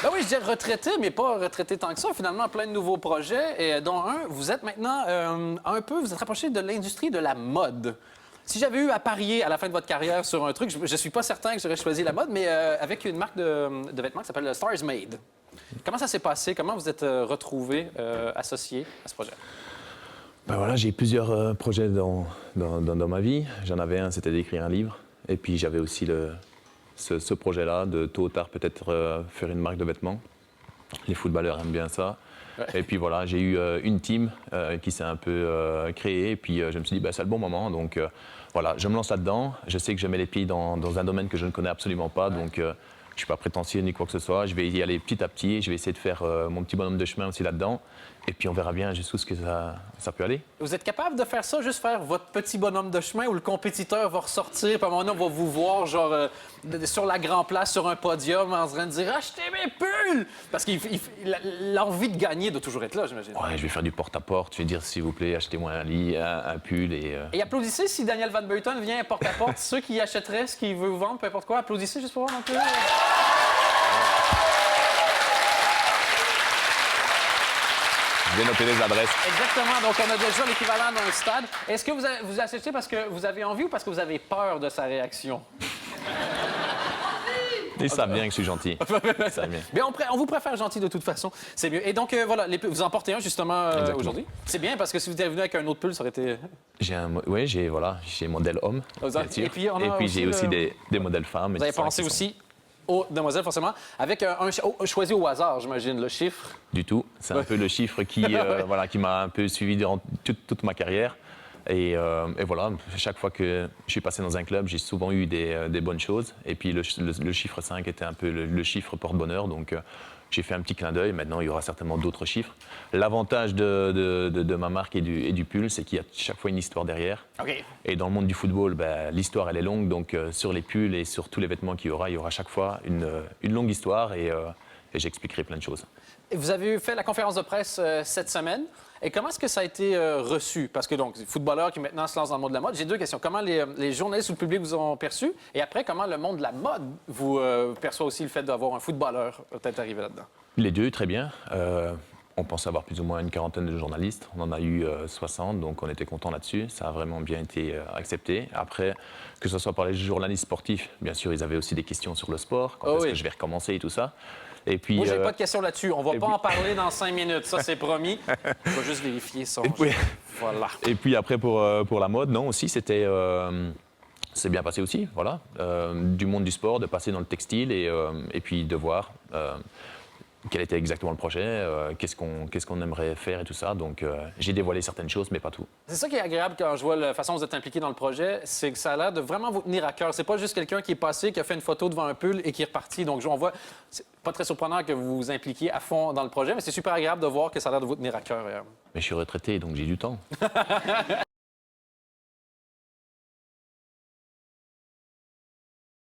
Ben oui, je dis retraité, mais pas retraité tant que ça. Finalement, plein de nouveaux projets, et dont un, vous êtes maintenant vous êtes rapproché de l'industrie de la mode. Si j'avais eu à parier à la fin de votre carrière sur un truc, je ne suis pas certain que j'aurais choisi la mode, mais avec une marque de vêtements qui s'appelle Stars Made. Comment ça s'est passé? Comment vous êtes retrouvé associé à ce projet? Ben voilà, j'ai eu plusieurs projets dans ma vie. J'en avais un, c'était d'écrire un livre. Et puis j'avais aussi ce projet-là de tôt ou tard peut-être faire une marque de vêtements. Les footballeurs aiment bien ça. Ouais. Et puis voilà, j'ai eu une team qui s'est un peu créée. Et puis je me suis dit, c'est le bon moment. Donc voilà, je me lance là-dedans. Je sais que je mets les pieds dans un domaine que je ne connais absolument pas. Donc je ne suis pas prétentieux ni quoi que ce soit. Je vais y aller petit à petit. Je vais essayer de faire mon petit bonhomme de chemin aussi là-dedans. Et puis on verra bien jusqu'où ce que ça peut aller. Vous êtes capable de faire ça, juste faire votre petit bonhomme de chemin où le compétiteur va ressortir, puis à un moment donné, on va vous voir genre sur la grande place, sur un podium, en train de dire « Achetez mes pulls! » Parce que l'envie de gagner doit toujours être là, j'imagine. Ouais, je vais faire du porte-à-porte. Je vais dire « S'il vous plaît, achetez-moi un lit, un pull. » Et applaudissez si Daniel Van Buyten vient porte-à-porte. Ceux qui achèteraient ce qu'il veut vous vendre, peu importe quoi, applaudissez juste pour voir un peu. Bien noter les adresses. Exactement. Donc, on a déjà l'équivalent d'un stade. Est-ce que vous achetez parce que vous avez envie ou parce que vous avez peur de sa réaction? Ils savent bien que je suis gentil. Ils savent bien. Mais on vous préfère gentil de toute façon. C'est mieux. Et donc, voilà, vous en portez un justement aujourd'hui. C'est bien parce que si vous étiez venu avec un autre pull, ça aurait été... Oui, j'ai modèle homme, bien sûr. Et puis j'ai aussi des modèles femmes. Vous avez pensé aussi aux demoiselles, forcément, avec un choisi au hasard, j'imagine, le chiffre. Du tout. C'est un peu le chiffre qui m'a un peu suivi durant toute ma carrière. Et voilà, chaque fois que je suis passé dans un club, j'ai souvent eu des bonnes choses. Et puis le chiffre 5 était un peu le chiffre porte-bonheur. Donc j'ai fait un petit clin d'œil. Maintenant, il y aura certainement d'autres chiffres. L'avantage de ma marque et du pull, c'est qu'il y a chaque fois une histoire derrière. Okay. Et dans le monde du football, l'histoire, elle est longue. Donc sur les pulls et sur tous les vêtements qu'il y aura chaque fois une longue histoire. Et j'expliquerai plein de choses. Et vous avez fait la conférence de presse cette semaine. Et comment est-ce que ça a été reçu? Parce que, donc, footballeur qui maintenant se lance dans le monde de la mode, j'ai deux questions. Comment les journalistes ou le public vous ont perçu? Et après, comment le monde de la mode vous perçoit aussi le fait d'avoir un footballeur peut-être arrivé là-dedans? Les deux, très bien. On pensait avoir plus ou moins une quarantaine de journalistes. On en a eu 60, donc on était content là-dessus. Ça a vraiment bien été accepté. Après, que ce soit par les journalistes sportifs, bien sûr, ils avaient aussi des questions sur le sport. Quand est-ce que je vais recommencer et tout ça. Et puis, moi, j'ai pas de questions là-dessus. On va pas en parler dans 5 minutes. Ça, c'est promis. Je vais juste vérifier ça. Voilà. Et puis après, pour la mode, non, aussi, c'était... c'est bien passé aussi, voilà. Du monde du sport, de passer dans le textile et puis de voir quel était exactement le projet, qu'est-ce qu'on aimerait faire et tout ça. Donc, j'ai dévoilé certaines choses, mais pas tout. C'est ça qui est agréable quand je vois la façon dont vous êtes impliqué dans le projet, c'est que ça a l'air de vraiment vous tenir à cœur. C'est pas juste quelqu'un qui est passé, qui a fait une photo devant un pull et qui est reparti. Donc, on voit, c'est pas très surprenant que vous vous impliquiez à fond dans le projet, mais c'est super agréable de voir que ça a l'air de vous tenir à cœur. Mais je suis retraité, donc j'ai du temps.